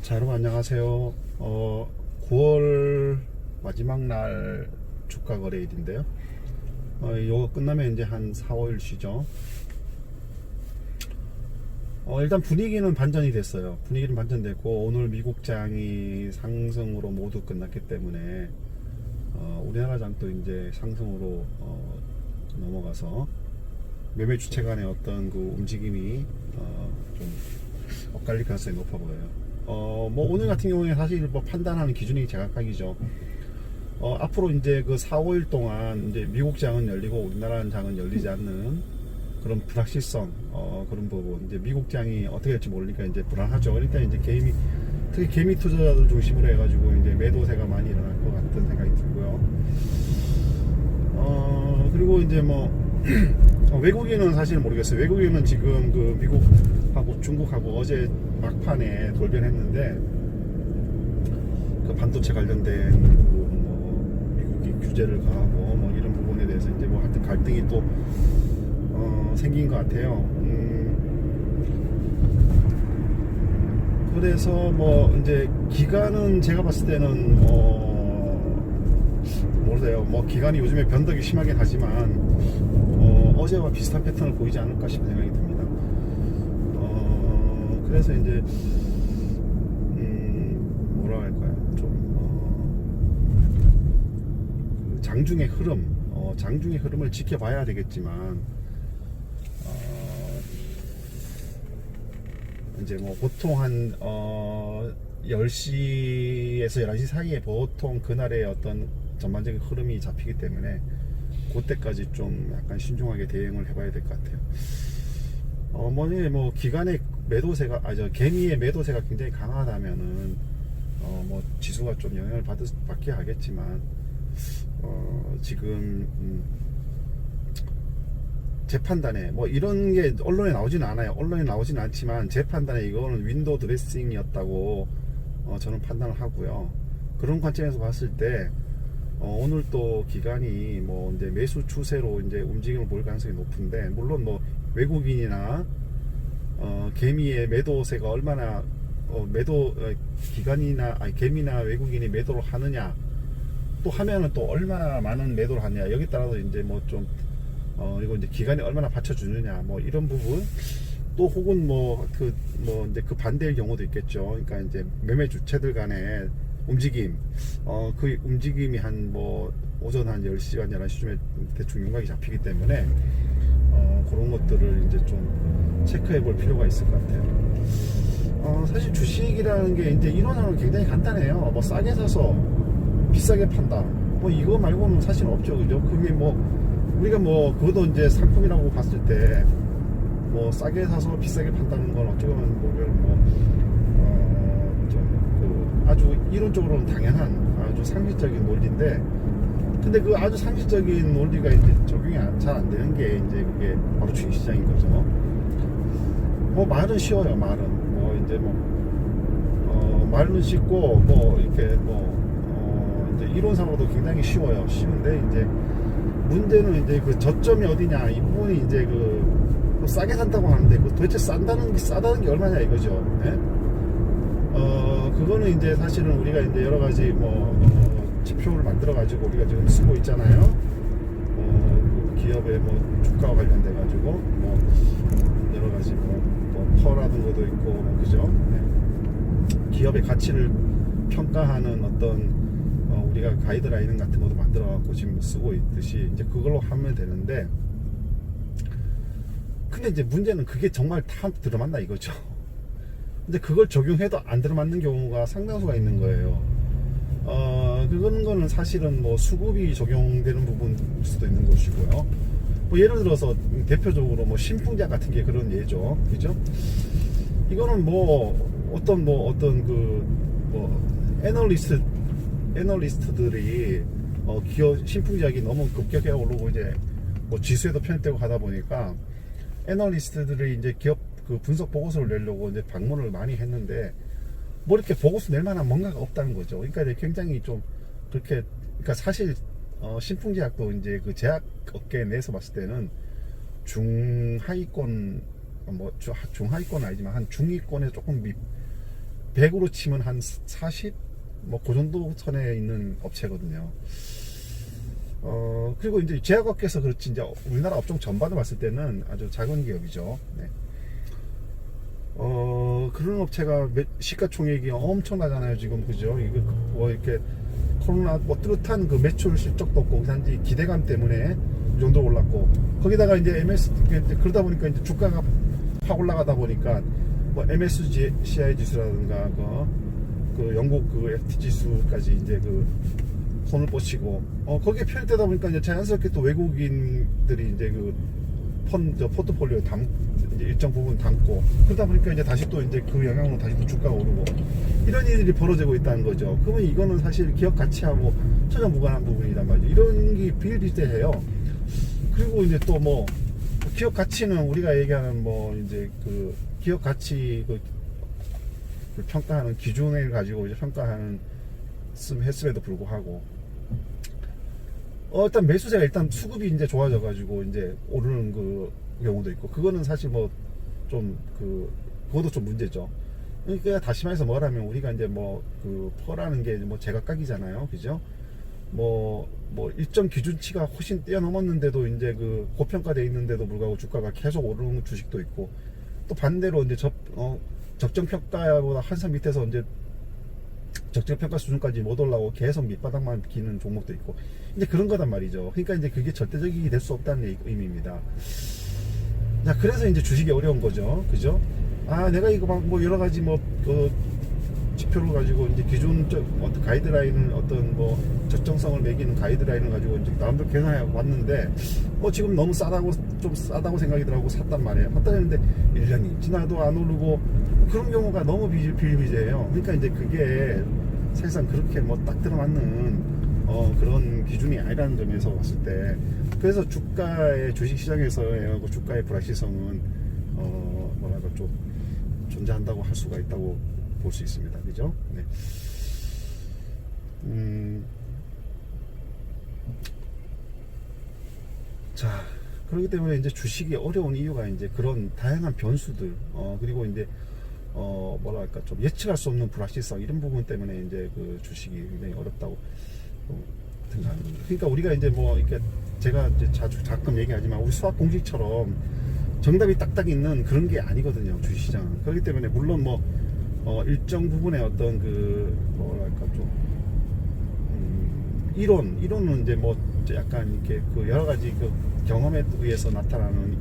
자, 여러분 안녕하세요. 9월 마지막 날 주가 거래일인데요. 이거 끝나면 이제 한 4, 5일 쉬죠. 일단 분위기는 반전이 됐어요. 분위기는 반전됐고, 오늘 미국장이 상승으로 모두 끝났기 때문에 우리나라 장도 이제 상승으로 넘어가서 매매 주체 간의 어떤 그 움직임이 좀 엇갈릴 가능성이 높아 보여요. 뭐 오늘 같은 경우에 사실 뭐 판단하는 기준이 제각각이죠. 앞으로 이제 그 4, 5일 동안 이제 미국 장은 열리고 우리나라 장은 열리지 않는 그런 불확실성, 그런 부분, 이제 미국 장이 어떻게 될지 모르니까 이제 불안하죠. 일단 이제 특히 개미 투자자들 중심으로 해가지고 이제 매도세가 많이 일어날 것 같은 생각이 들고요. 그리고 이제 뭐 외국인은 사실 모르겠어요. 외국인은 지금 그 미국하고 중국하고 어제 막판에 돌변했는데, 그 반도체 관련된 뭐 미국이 규제를 가하고 뭐 이런 부분에 대해서 이제 뭐 하여튼 갈등이 또 생긴 것 같아요. 그래서 뭐 이제 기간은 제가 봤을 때는 모르세요. 뭐 기간이 요즘에 변덕이 심하긴 하지만 어제와 비슷한 패턴을 보이지 않을까 싶은 생각이 듭니다. 그래서 이제 뭐라 할까요? 좀 그 장중의 흐름을 지켜봐야 되겠지만, 이제 뭐 보통 한 10시에서 11시 사이에 보통 그날의 어떤 전반적인 흐름이 잡히기 때문에 그때까지 좀 약간 신중하게 대응을 해봐야 될 것 같아요. 뭐 기간의 매도세가 개미의 매도세가 굉장히 강하다면은 뭐 지수가 좀 영향을 받게 하겠지만, 지금 제 판단에 뭐 이런 게 언론에 나오지는 않아요. 언론에 나오지는 않지만 제 판단에 이거는 윈도우 드레싱이었다고 저는 판단을 하고요. 그런 관점에서 봤을 때 오늘 또 기간이 뭐 이제 매수 추세로 이제 움직임을 보일 가능성이 높은데, 물론 뭐 외국인이나 개미의 매도세가 얼마나 개미나 외국인이 매도를 하느냐, 또 하면은 또 얼마나 많은 매도를 하느냐, 여기 따라서 이제 뭐 좀 그리고 이제 기간이 얼마나 받쳐주느냐, 뭐 이런 부분, 또 혹은 이제 그 반대의 경우도 있겠죠. 그러니까 이제 매매 주체들 간의 움직임, 그 움직임이 한 뭐 오전 한 10시간 11시쯤에 대충 윤곽이 잡히기 때문에 그런 것들을 이제 좀 체크해 볼 필요가 있을 것 같아요. 사실 주식이라는 게 이제 이론으로는 굉장히 간단해요. 뭐 싸게 사서 비싸게 판다, 뭐 이거 말고는 사실 없죠. 그죠? 그게 뭐 우리가 뭐 그것도 이제 상품이라고 봤을 때 뭐 싸게 사서 비싸게 판다는 건 어떻게 보면 아주 이론적으로는 당연한 아주 상식적인 논리인데, 근데 그 아주 상식적인 논리가 이제 적용이 잘 안 되는 게 이제 그게 바로 주식시장인 거죠. 뭐 말은 쉬워요. 말은 뭐 이제 말은 쉽고 뭐 이렇게 이제 이론상으로도 굉장히 쉬운데, 이제 문제는 이제 그 저점이 어디냐, 이 부분이 이제 싸게 산다고 하는데 그 도대체 싸다는 게 얼마냐 이거죠. 네? 그거는 이제 사실은 우리가 이제 여러 가지 지표를 만들어 가지고 우리가 지금 쓰고 있잖아요. 기업의 주가와 관련돼 가지고 여러 가지 퍼라는 것도 있고 그죠? 네. 기업의 가치를 평가하는 어떤 우리가 가이드라인 같은 것도 만들어 갖고 지금 쓰고 있듯이 이제 그걸로 하면 되는데, 근데 이제 문제는 그게 정말 다 들어맞나 이거죠. 근데 그걸 적용해도 안 들어맞는 경우가 상당수가 있는 거예요. 그거는 사실은 뭐 수급이 적용되는 부분일 수도 있는 것이고요. 뭐 예를 들어서 대표적으로 뭐 신풍자 같은 게 그런 예죠. 그죠? 이거는 어떤 애널리스트들이 기업 신풍작이 너무 급격하게 오르고 이제 뭐 지수에도 편입되고 하다 보니까 애널리스트들이 이제 기업 그 분석 보고서를 내려고 이제 방문을 많이 했는데, 뭐 이렇게 보고서 낼 만한 뭔가가 없다는 거죠. 그러니까 이제 굉장히 좀 그렇게, 그러니까 사실 신풍제약도 이제 그 제약 업계 내에서 봤을 때는 중하위권, 중하위권은 아니지만 한 중위권에 조금 100으로 치면 한 40? 뭐 그 정도 선에 있는 업체거든요. 그리고 이제 제약업계에서 그렇지 이제 우리나라 업종 전반을 봤을 때는 아주 작은 기업이죠. 네. 그런 업체가 시가총액이 엄청나잖아요, 지금. 그죠? 이거 뭐 이렇게 코로나 뭐 뚜렷한 그 매출 실적도 없고 단지 기대감 때문에 이 정도 올랐고, 거기다가 이제 그러다 보니까 이제 주가가 확 올라가다 보니까 뭐 MSCI 지수라든가 그 영국 그 FT 지수까지 이제 그 손을 뻗치고, 거기에 편입되다 보니까 이제 자연스럽게 또 외국인들이 이제 그 포트폴리오에 이제 일정 부분 담고, 그러다 보니까 이제 다시 또 이제 그 영향으로 다시 또 주가가 오르고, 이런 일이 벌어지고 있다는 거죠. 그러면 이거는 사실 기업 가치하고 전혀 무관한 부분이란 말이죠. 이런 게 비일비재해요. 그리고 이제 또 뭐 기업 가치는 우리가 얘기하는 뭐 이제 그 기업 가치 그 평가하는 기준을 가지고 이제 평가하는 했음에도 불구하고, 일단 매수세가 일단 수급이 이제 좋아져가지고 이제 오르는 그 경우도 있고, 그거는 사실 뭐 좀 그것도 좀 문제죠. 그러니까 다시 말해서 뭐라면 우리가 이제 뭐 그 퍼라는 게 뭐 제각각이잖아요, 그죠? 뭐 일정 기준치가 훨씬 뛰어넘었는데도 이제 그 고평가돼 있는데도 불구하고 주가가 계속 오르는 주식도 있고, 또 반대로 이제 적정 평가보다 한참 밑에서 이제 적정 평가 수준까지 못 올라오고 계속 밑바닥만 기는 종목도 있고, 이제 그런 거단 말이죠. 그러니까 이제 그게 절대적이 될 수 없다는 의미입니다. 자, 그래서 이제 주식이 어려운 거죠, 그죠? 내가 이거 막 뭐 여러 가지 뭐 지표를 가지고 이제 기준적 어떤 가이드라인을 어떤 뭐 적정성을 매기는 가이드라인을 가지고 이제 나름대로 계산해 왔는데, 지금 너무 좀 싸다고 생각이 들어가고 샀단 말이에요. 샀다 했는데 1년이 지나도 안 오르고, 그런 경우가 너무 비일비재해요. 그러니까 이제 그게 사실상 그렇게 뭐 딱 들어맞는 그런 기준이 아니라는 점에서 봤을 때, 그래서 주가의 주식시장에서의 그 주가의 불확실성은 뭐랄까 좀 존재한다고 할 수가 있다고 볼 수 있습니다. 그죠? 네. 자, 그렇기 때문에 이제 주식이 어려운 이유가 이제 그런 다양한 변수들, 그리고 이제 뭐랄까 좀 예측할 수 없는 불확실성, 이런 부분 때문에 이제 그 주식이 굉장히 어렵다고 생각합니다. 그러니까 우리가 이제 뭐 이렇게 제가 이제 가끔 얘기하지만 우리 수학 공식처럼 정답이 딱딱 있는 그런 게 아니거든요, 주식시장은. 그렇기 때문에 물론 뭐 일정 부분의 어떤 그 뭐랄까 좀 이론은 이제 뭐 약간 이렇게 그 여러 가지 그 경험에 의해서 나타나는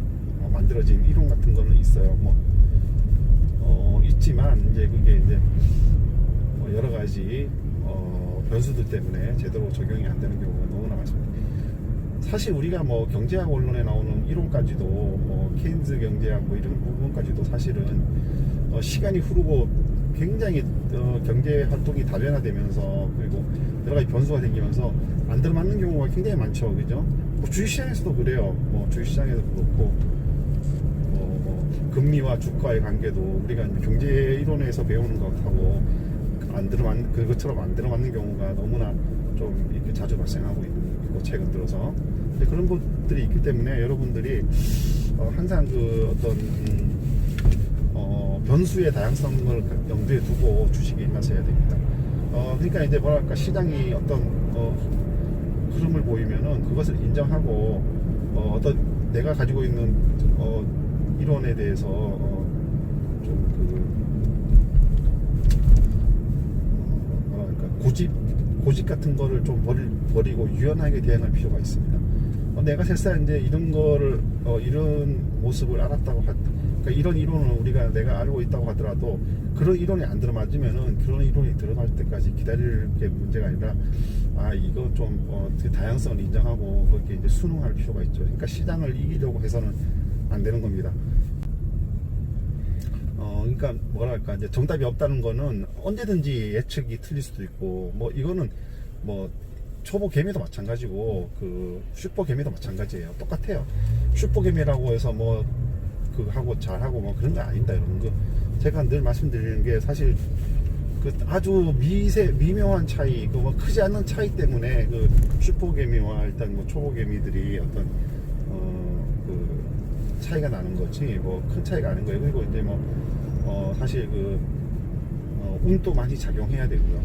만들어진 이론 같은 거는 있어요. 있지만 이제 그게 이제 여러 가지 변수들 때문에 제대로 적용이 안 되는 경우가 너무나 많습니다. 사실 우리가 뭐 경제학 원론에 나오는 이론까지도 뭐 케인즈 경제학 뭐 이런 부분까지도 사실은 시간이 흐르고 굉장히 경제 활동이 다변화되면서, 그리고 여러 가지 변수가 생기면서 안 들어맞는 경우가 굉장히 많죠, 그죠? 뭐 주식시장에서도 그래요. 뭐 주식시장에도 그렇고, 금리와 주가의 관계도 우리가 경제 이론에서 배우는 것하고 그것처럼 안 들어맞는 경우가 너무나 좀 이렇게 자주 발생하고 있는 거, 최근 들어서. 근데 그런 것들이 있기 때문에 여러분들이 항상 그 어떤 변수의 다양성을 염두에 두고 주식에 임하셔야 됩니다. 그러니까 이제 뭐랄까 시장이 어떤 흐름을 보이면은 그것을 인정하고, 어떤 내가 가지고 있는 이론에 대해서 고집 같은 거를 좀 버리고 유연하게 대응할 필요가 있습니다. 내가 실상 이제 이런 거를 이런 모습을 알았다고 그러니까 이런 이론을 내가 알고 있다고 하더라도 그런 이론이 안 들어맞으면은 그런 이론이 들어맞을 때까지 기다릴 게 문제가 아니라, 이거 좀 그 다양성을 인정하고 거기에 이제 순응할 필요가 있죠. 그러니까 시장을 이기려고 해서는 안 되는 겁니다. 그러니까 뭐랄까 이제 정답이 없다는 거는 언제든지 예측이 틀릴 수도 있고, 뭐 이거는 뭐 초보 개미도 마찬가지고 그 슈퍼 개미도 마찬가지예요. 똑같아요. 슈퍼 개미라고 해서 뭐 하고 잘하고 뭐 그런 거 아닙니다, 여러분. 제가 늘 말씀드리는 게 사실 그 아주 미묘한 차이, 뭐 크지 않는 차이 때문에 그 슈퍼 개미와 일단 뭐 초보 개미들이 어떤 그 차이가 나는 거지 뭐 큰 차이가 아닌 거예요. 그리고 이제 뭐 사실 그 운도 많이 작용해야 되고요.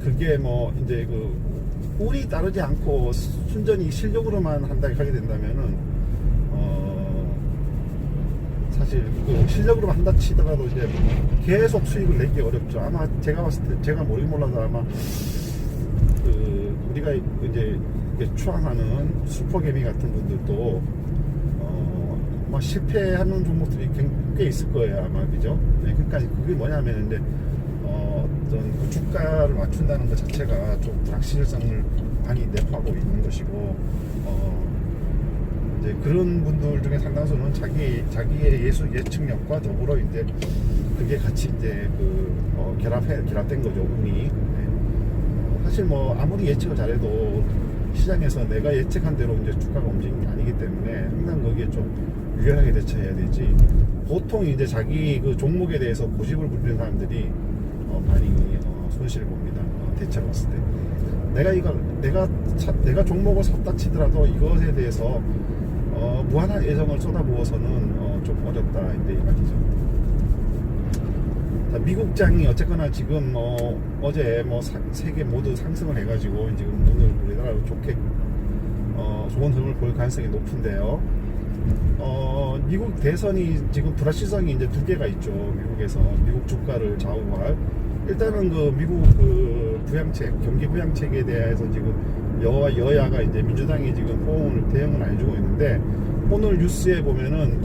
그게 뭐 이제 그 운이 따르지 않고 순전히 실력으로만 한다 하게 된다면은 사실 그 실력으로만 한다 치더라도 이제 계속 수익을 내기 어렵죠. 아마 제가 봤을 때 제가 모르긴 몰라도 아마 그 우리가 이제 추앙하는 슈퍼개미 같은 분들도 막 실패하는 종목들이 꽤 있을 거예요 아마. 그죠? 네, 그러니까 그게 뭐냐면 이제 어떤 그 주가를 맞춘다는 것 자체가 좀 불확실성을 많이 내포하고 있는 것이고, 이제 그런 분들 중에 상당수는 자기의 예측력과 더불어 이제 그게 같이 이제 결합된 거죠, 운이. 네. 사실 뭐 아무리 예측을 잘해도 시장에서 내가 예측한 대로 이제 주가가 움직이는 게 아니기 때문에 항상 거기에 좀 유연하게 대처해야 되지. 보통 이제 자기 그 종목에 대해서 고집을 부리는 사람들이 많이 손실을 봅니다. 대체로 봤을 때 내가 종목을 샀다 치더라도 이것에 대해서 무한한 애정을 쏟아부어서는 좀 어렵다 이제 이 말이죠. 자, 미국장이 어쨌거나 지금 어제 세계 모두 상승을 해가지고 지금 오늘 우리나라 좋게 좋은 흐름을 볼 가능성이 높은데요. 미국 대선이 지금 불확실성이 이제 두 개가 있죠. 미국에서 미국 주가를 좌우할, 일단은 그 미국 그 부양책, 경기 부양책에 대해서 지금 여야가 이제 민주당이 지금 대응을 안 해주고 있는데, 오늘 뉴스에 보면은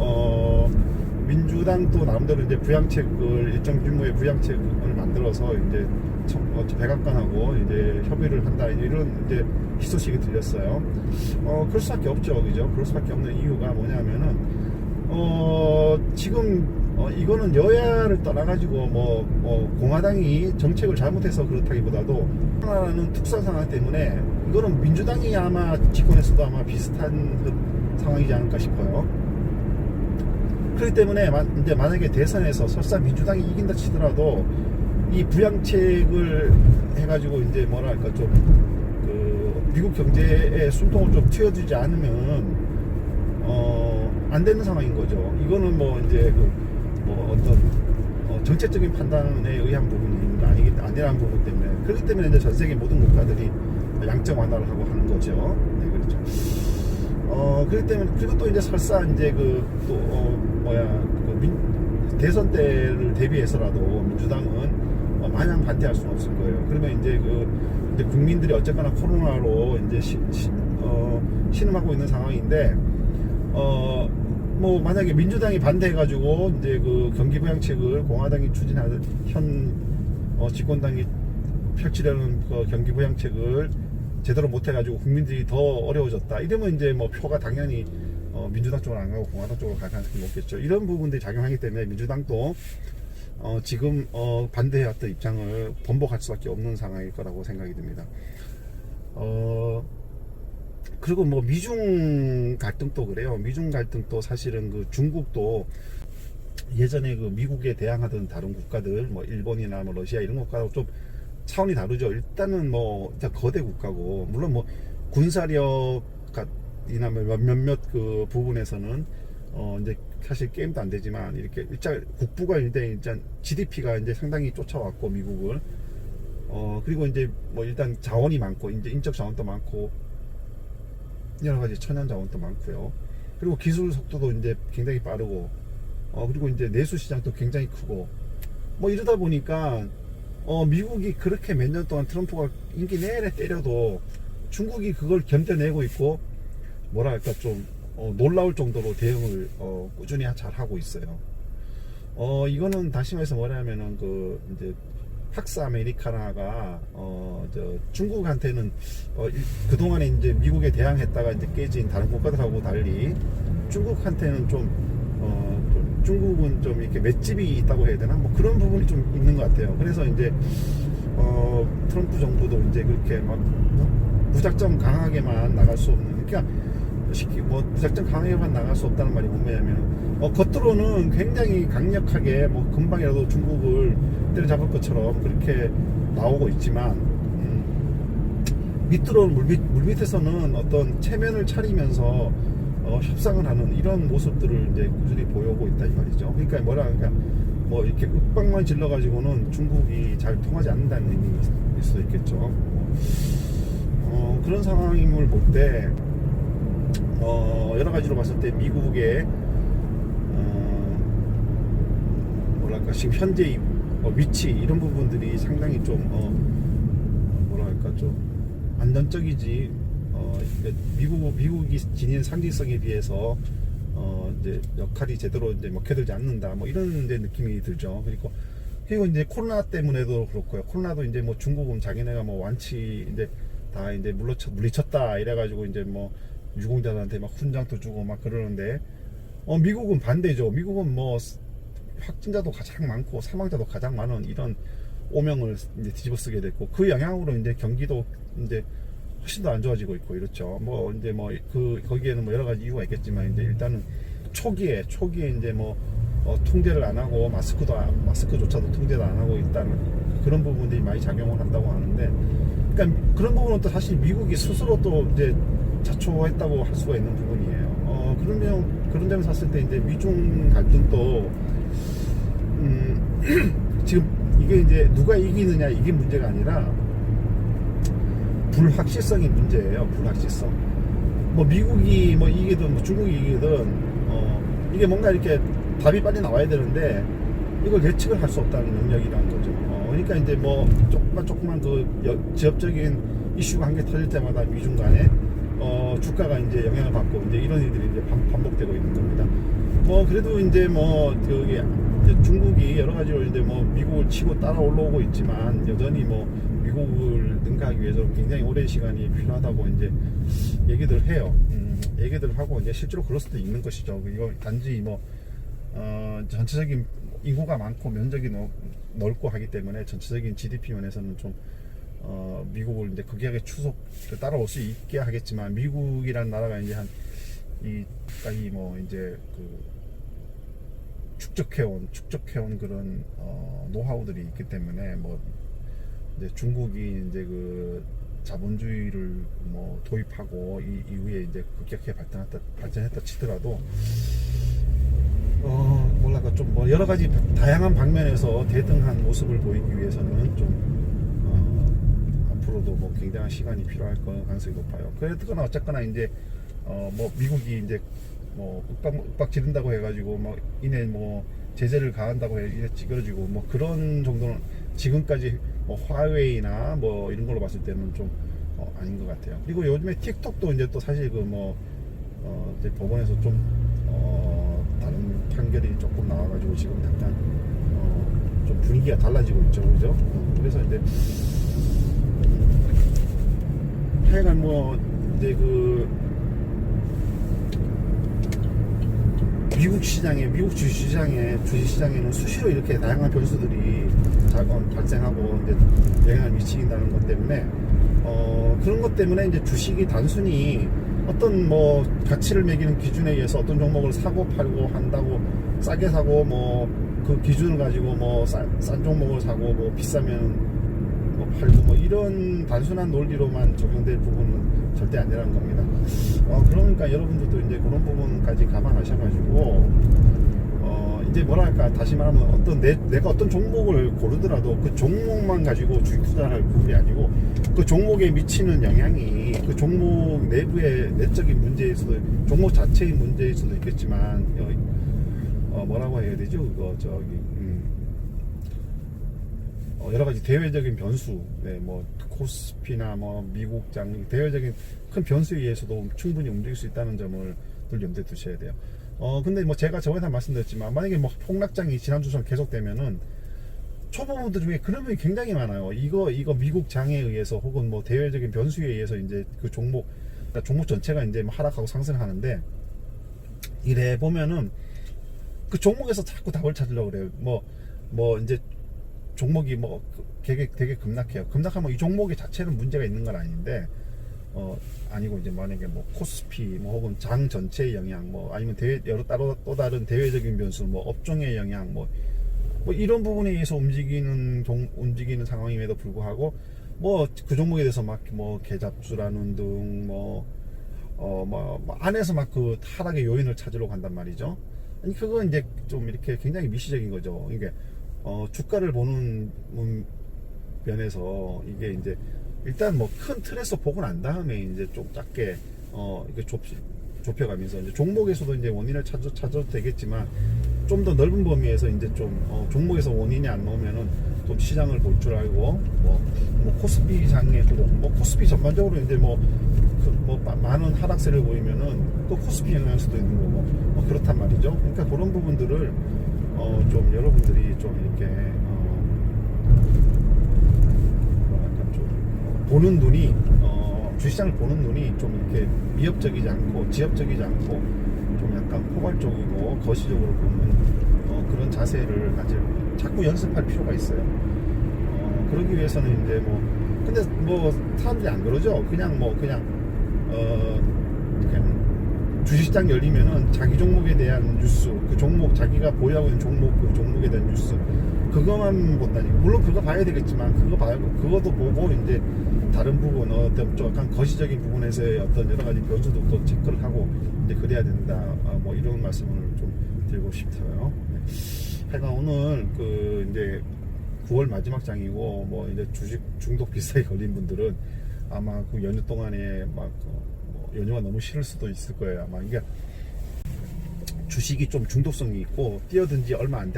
민주당도 나름대로 이제 부양책을, 일정 규모의 부양책을 만들어서 이제 백악관하고 이제 협의를 한다, 이런 이제 희소식이 들렸어요. 그럴 수밖에 없죠, 그죠? 그럴 수밖에 없는 이유가 뭐냐면은 지금 이거는 여야를 떠나가지고 공화당이 정책을 잘못해서 그렇다기보다도 하나는 특수한 상황 때문에 이거는 민주당이 아마 집권했어도 아마 비슷한 상황이지 않을까 싶어요. 그렇기 때문에 이제 만약에 대선에서 설사 민주당이 이긴다 치더라도 이 부양책을 해가지고 이제 뭐랄까 좀 미국 경제에 숨통을 좀 틔워주지 않으면 안 되는 상황인 거죠. 이거는 뭐 이제 어떤 정책적인 판단에 의한 부분이 아니라는 부분 때문에, 그렇기 때문에 이제 전 세계 모든 국가들이 양적 완화를 하고 하는 거죠. 네, 그렇죠. 그렇기 때문에, 그리고 또 이제 설사 이제 대선 때를 대비해서라도 민주당은 마냥 반대할 수는 없을 거예요. 그러면 이제 이제 국민들이 어쨌거나 코로나로 이제 신음하고 있는 상황인데, 만약에 민주당이 반대해가지고 이제 그 경기 부양책을 공화당이 추진하는 집권당이 펼치려는 그 경기 부양책을 제대로 못해가지고 국민들이 더 어려워졌다, 이러면 이제 표가 당연히 민주당 쪽으로 안 가고 공화당 쪽으로 갈 가능성이 높겠죠. 이런 부분들이 작용하기 때문에 민주당도 지금 반대해왔던 입장을 번복할 수밖에 없는 상황일 거라고 생각이 듭니다. 그리고 미중 갈등도 그래요. 미중 갈등도 사실은 그 중국도 예전에 그 미국에 대항하던 다른 국가들, 일본이나 러시아 이런 국가하고 좀 차원이 다르죠. 일단은 일단 거대 국가고, 물론 군사력이나 몇몇 그 부분에서는 이제 사실 게임도 안 되지만, 이렇게 일단 국부가 일단 GDP가 이제 상당히 쫓아왔고 미국을, 그리고 이제 일단 자원이 많고, 이제 인적 자원도 많고 여러 가지 천연 자원도 많고요. 그리고 기술 속도도 이제 굉장히 빠르고, 그리고 이제 내수 시장도 굉장히 크고, 이러다 보니까 미국이 그렇게 몇 년 동안 트럼프가 임기 내내 때려도 중국이 그걸 견뎌내고 있고, 뭐랄까 좀 놀라울 정도로 대응을 꾸준히 잘 하고 있어요. 이거는 다시 말해서 뭐냐면은 이제 팍스 아메리카나가 중국한테는 그동안에 이제 미국에 대항했다가 이제 깨진 다른 국가들하고 달리 중국한테는 중국은 좀 이렇게 맷집이 있다고 해야 되나, 그런 부분이 좀 있는 것 같아요. 그래서 이제 트럼프 정부도 이제 그렇게 무작정 강하게만 나갈 수 없는, 그러니까 무작정 강하게만 나갈 수 없다는 말이 뭐냐면, 겉으로는 굉장히 강력하게 금방이라도 중국을 때려잡을 것처럼 그렇게 나오고 있지만, 밑으로는 물밑에서는 어떤 체면을 차리면서 협상을 하는 이런 모습들을 이제 꾸준히 보여오고 있다 이 말이죠. 그러니까 뭐 이렇게 윽박만 질러가지고는 중국이 잘 통하지 않는다는 의미일 수도 있겠죠. 그런 상황임을 볼 때 여러 가지로 봤을 때 미국의 뭐랄까 지금 현재 위치 이런 부분들이 상당히 좀 뭐랄까 좀 안전적이지 미국이 지닌 상징성에 비해서 이제 역할이 제대로 이제 먹혀들지 않는다 뭐 이런 이제 느낌이 들죠. 그리고 이제 코로나 때문에도 그렇고요. 코로나도 이제 뭐 중국은 자기네가 뭐 완치 이제 다 이제 물리쳤다 이래가지고 이제 뭐 유공자들한테 막 훈장도 주고 막 그러는데 미국은 반대죠. 미국은 뭐 확진자도 가장 많고 사망자도 가장 많은 이런 오명을 이제 뒤집어쓰게 됐고 그 영향으로 이제 경기도 이제 훨씬 더 안 좋아지고 있고 이렇죠. 뭐 이제 뭐 거기에는 뭐 여러 가지 이유가 있겠지만 이제 일단은 초기에 이제 뭐 통제를 안 하고 마스크조차도 통제를 안 하고 있다는 그런 부분들이 많이 작용을 한다고 하는데, 그러니까 그런 부분은 또 사실 미국이 스스로 또 이제 자초했다고 할 수가 있는 부분이에요. 그런 점에서 봤을 때 이제 미중 갈등도 지금 이게 이제 누가 이기느냐 이게 문제가 아니라 불확실성이 문제예요. 불확실성. 뭐 미국이 뭐 이기든 뭐 중국이 이기든 이게 뭔가 이렇게 답이 빨리 나와야 되는데 이걸 예측을 할 수 없다는 능력이라는 거죠. 그러니까 이제 뭐 조그만 그 지역적인 이슈가 한 개 터질 때마다 미중 간에 주가가 이제 영향을 받고 이제 이런 일들이 이제 반복되고 있는 겁니다. 뭐 그래도 이제 뭐 저기 중국이 여러 가지로 이제 뭐 미국을 치고 따라 올라오고 있지만 여전히 뭐 미국을 능가하기 위해서 굉장히 오랜 시간이 필요하다고 이제 얘기들 해요. 얘기들 하고 이제 실제로 그럴 수도 있는 것이죠. 이거 단지 뭐 전체적인 인구가 많고 면적이 넓고 하기 때문에 전체적인 GDP 면에서는 좀 미국을 이제 극약의 추속을 따라올 수 있게 하겠지만 미국이라는 나라가 이제 이까지 뭐 이제 그 축적해온 그런 노하우들이 있기 때문에 뭐 이제 중국이 이제 그 자본주의를 뭐 도입하고 이후에 이제 급격하게 발전했다 치더라도 뭐랄까 좀 뭐 여러 가지 다양한 방면에서 대등한 모습을 보이기 위해서는 좀 앞으로도 뭐 굉장한 시간이 필요할 가능성이 높아요. 그랬거나 어쨌거나 이제 뭐 미국이 이제 뭐 윽박 지른다고 해가지고 뭐 이내 뭐 제재를 가한다고 해 이래 찌그러지고 뭐 그런 정도는 지금까지 뭐 화웨이나 뭐 이런 걸로 봤을 때는 좀 아닌 것 같아요. 그리고 요즘에 틱톡도 이제 또 사실 그 뭐 이제 법원에서 좀 다른 판결이 조금 나와가지고 지금 약간 좀 분위기가 달라지고 있죠, 그죠? 그래서 이제 하여간 뭐 이제 그 미국 주식시장에는 수시로 이렇게 다양한 변수들이 발생하고 이제 영향을 미친다는 것 때문에 그런 것 때문에 이제 주식이 단순히 어떤 뭐 가치를 매기는 기준에 의해서 어떤 종목을 사고 팔고 한다고 싸게 사고 뭐 그 기준을 가지고 뭐 싼 종목을 사고 뭐 비싸면 뭐 팔고 뭐 이런 단순한 논리로만 적용될 부분은 절대 아니라는 겁니다. 그러니까 여러분들도 이제 그런 부분까지 감안하셔가지고 이제 뭐랄까 다시 말하면 내가 어떤 종목을 고르더라도 그 종목만 가지고 주식 투자를 할 부분이 아니고 그 종목에 미치는 영향이 그 종목 내부의 내적인 문제일 수도 종목 자체의 문제일 수도 있겠지만 뭐라고 해야 되죠? 그거 여러 가지 대외적인 변수, 뭐 코스피나 뭐 미국장 대외적인 큰 변수에 의해서도 충분히 움직일 수 있다는 점을 늘 염두에 두셔야 돼요. 근데 뭐 제가 저번에 말씀드렸지만 만약에 뭐 폭락장이 지난주처럼 계속되면은 초보분들 중에 그런 분이 굉장히 많아요. 이거 미국 장에 의해서 혹은 뭐 대외적인 변수에 의해서 이제 그 종목 전체가 이제 뭐 하락하고 상승하는데 이래 보면은 그 종목에서 자꾸 답을 찾으려고 그래요. 뭐 이제 종목이 뭐 되게 급락해요. 급락하면 이 종목의 자체는 문제가 있는 건 아닌데 아니고 이제 만약에 뭐 코스피 뭐 혹은 장 전체의 영향 뭐 아니면 또 다른 대외적인 변수 뭐 업종의 영향 뭐 이런 부분에 의해서 움직이는 상황임에도 불구하고 뭐 그 종목에 대해서 막 뭐 개잡수라는 등 뭐 안에서 막 그 하락의 요인을 찾으려고 한단 말이죠. 아니 그건 이제 좀 이렇게 굉장히 미시적인 거죠. 이게 주가를 보는 면에서 이게 이제 일단 뭐 큰 틀에서 보고 난 다음에 이제 좀 작게 이게 좁혀가면서 이제 종목에서도 이제 원인을 찾아도 되겠지만 좀 더 넓은 범위에서 이제 좀 종목에서 원인이 안 나오면은 좀 시장을 볼 줄 알고 뭐 코스피 장에 뭐 코스피 전반적으로 이제 뭐 많은 하락세를 보이면은 또 코스피 영향일 수도 있는 거고 뭐 그렇단 말이죠. 그러니까 그런 부분들을 좀 여러분들이 좀 이렇게 약간 좀 보는 눈이 주시장을 보는 눈이 좀 이렇게 미협적이지 않고 지엽적이지 않고 좀 약간 포괄적이고 거시적으로 보는 그런 자세를 자꾸 연습할 필요가 있어요. 그러기 위해서는 이제 근데 사람들이 안 그러죠. 그냥 주식시장 열리면은 자기 종목에 대한 뉴스, 그 종목 자기가 보유하고 있는 그 종목에 대한 뉴스 그거만 본다니. 물론 그거 봐야 되겠지만 그것도 보고 이제 다른 부분 어떤 좀 약간 거시적인 부분에서의 어떤 여러 가지 변수도 또 체크를 하고 이제 그래야 된다. 뭐 이런 말씀을 좀 드리고 싶어요. 네. 하여간 오늘 이제 9월 마지막 장이고 이제 주식 중독 비슷하게 걸린 분들은 아마 그 연휴 동안에 연휴가 너무 싫을 수도 있을 거예요. 아마 이게 주식이 좀 중독성이 있고 뛰어든 지 얼마 안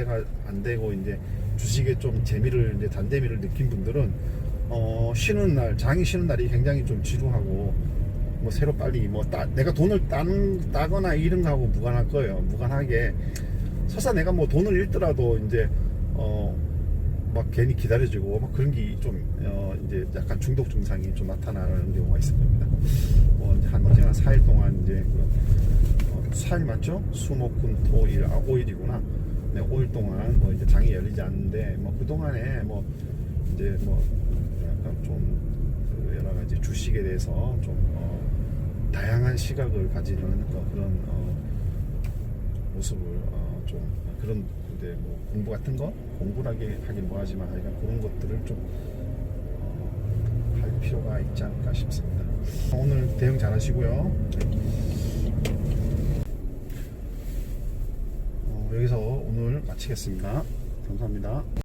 되고 이제 주식에 좀 이제 단재미를 느낀 분들은 쉬는 날, 장이 쉬는 날이 굉장히 좀 지루하고 새로 빨리 내가 돈을 따거나 이런 거하고 무관할 거예요. 무관하게 설사 내가 돈을 잃더라도 이제 괜히 기다려지고 그런 게 좀 이제 약간 중독 증상이 좀 나타나는 경우가 있을 겁니다. 이제 한 4일 동안 이제 4일 맞죠? 수목금토일 5일이구나. 네, 5일 동안 이제 장이 열리지 않는데 그 동안에 이제 약간 좀 여러 가지 주식에 대해서 좀 다양한 시각을 가지는 그런 모습을 좀 그런 이제 공부 같은 거 공부하긴 뭐하지만 그런 것들을 좀 할 필요가 있지 않을까 싶습니다. 오늘 대응 잘 하시고요. 여기서 오늘 마치겠습니다. 감사합니다.